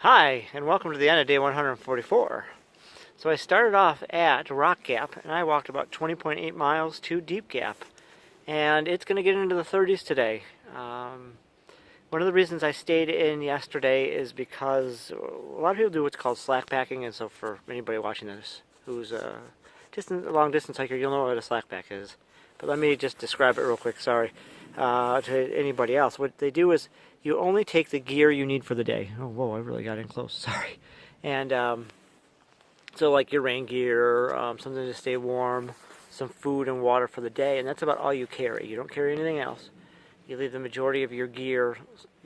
Hi, and welcome to the end of day 144. So I started off at Rock Gap, and I walked about 20.8 miles to Deep Gap, and it's going to get into the 30s today. One of the reasons I stayed in yesterday is because a lot of people do what's called slack packing, and so for anybody watching this who's a long distance hiker, you'll know what a slack pack is. But let me just describe it real quick, sorry, to anybody else. What they do is you only take the gear you need for the day. Oh, whoa, I really got in close, sorry. And so like your rain gear, something to stay warm, some food and water for the day, and that's about all you carry. You don't carry anything else. You leave the majority of your gear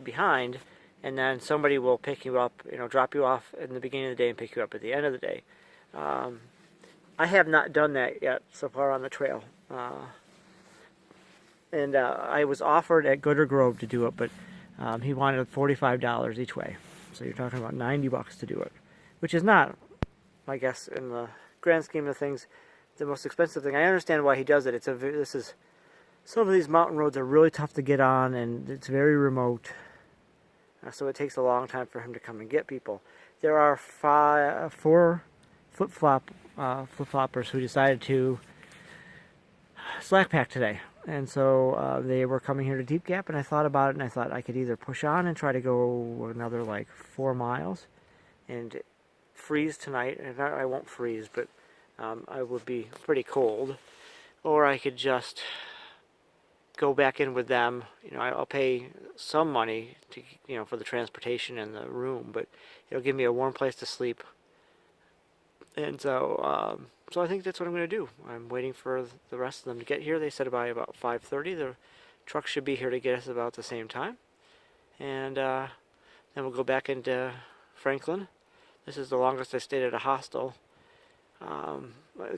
behind, and then somebody will pick you up, drop you off in the beginning of the day and pick you up at the end of the day. I have not done that yet so far on the trail. And I was offered at Gooder Grove to do it, but he wanted $45 each way. So you're talking about $90 to do it, which is not, I guess, in the grand scheme of things, the most expensive thing. I understand why he does it. Some of these mountain roads are really tough to get on, and it's very remote. So it takes a long time for him to come and get people. There are four flip-floppers who decided to slack pack today. And so they were coming here to Deep Gap, and I thought about it, and I thought I could either push on and try to go another like 4 miles and freeze tonight. And I won't freeze, but I would be pretty cold. Or I could just go back in with them. I'll pay some money to, for the transportation and the room, but it'll give me a warm place to sleep. And so, so I think that's what I'm going to do. I'm waiting for the rest of them to get here. They said by about 5:30. The truck should be here to get us about the same time. And then we'll go back into Franklin. This is the longest I stayed at a hostel. A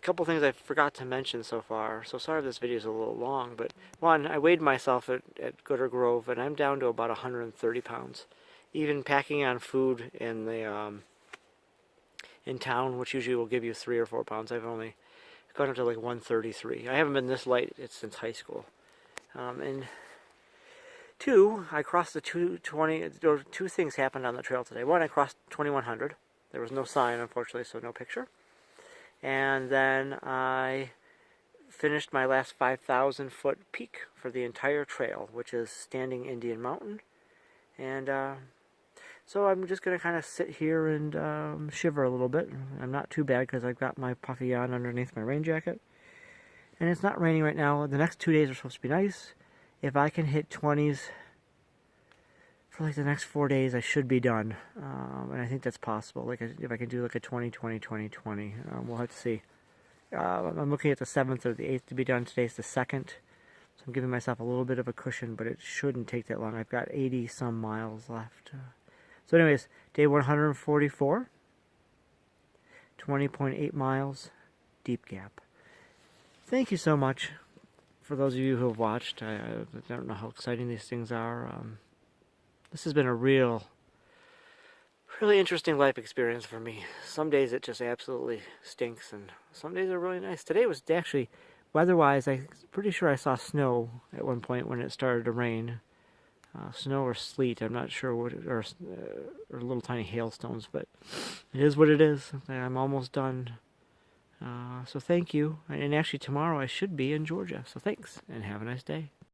couple things I forgot to mention so far. So sorry if this video is a little long, but one, I weighed myself at Gooder Grove, and I'm down to about 130 pounds. Even packing on food in the in town, which usually will give you 3 or 4 pounds, I've only gone up to like 133. I haven't been this light since high school. And two, I crossed the 220. Two things happened on the trail today. One, I crossed 2100. There was no sign, unfortunately, so no picture. And then I finished my last 5,000 foot peak for the entire trail, which is Standing Indian Mountain. And so I'm just going to kind of sit here and shiver a little bit. I'm not too bad because I've got my puffy on underneath my rain jacket. And it's not raining right now. The next 2 days are supposed to be nice. If I can hit 20s for like the next 4 days, I should be done. And I think that's possible. Like if I can do like a 20-20-20-20, we'll have to see. I'm looking at the 7th or the 8th to be done. Today's the 2nd. So I'm giving myself a little bit of a cushion, but it shouldn't take that long. I've got 80 some miles left. So anyways, day 144, 20.8 miles, Deep Gap. Thank you so much for those of you who have watched. I don't know how exciting these things are. This has been a really interesting life experience for me. Some days it just absolutely stinks, and some days are really nice. Today was actually, weather-wise, I'm pretty sure I saw snow at one point when it started to rain. Snow or sleet, I'm not sure what, or little tiny hailstones, but it is what it is. I'm almost done. So thank you. And actually tomorrow I should be in Georgia. So thanks, and have a nice day.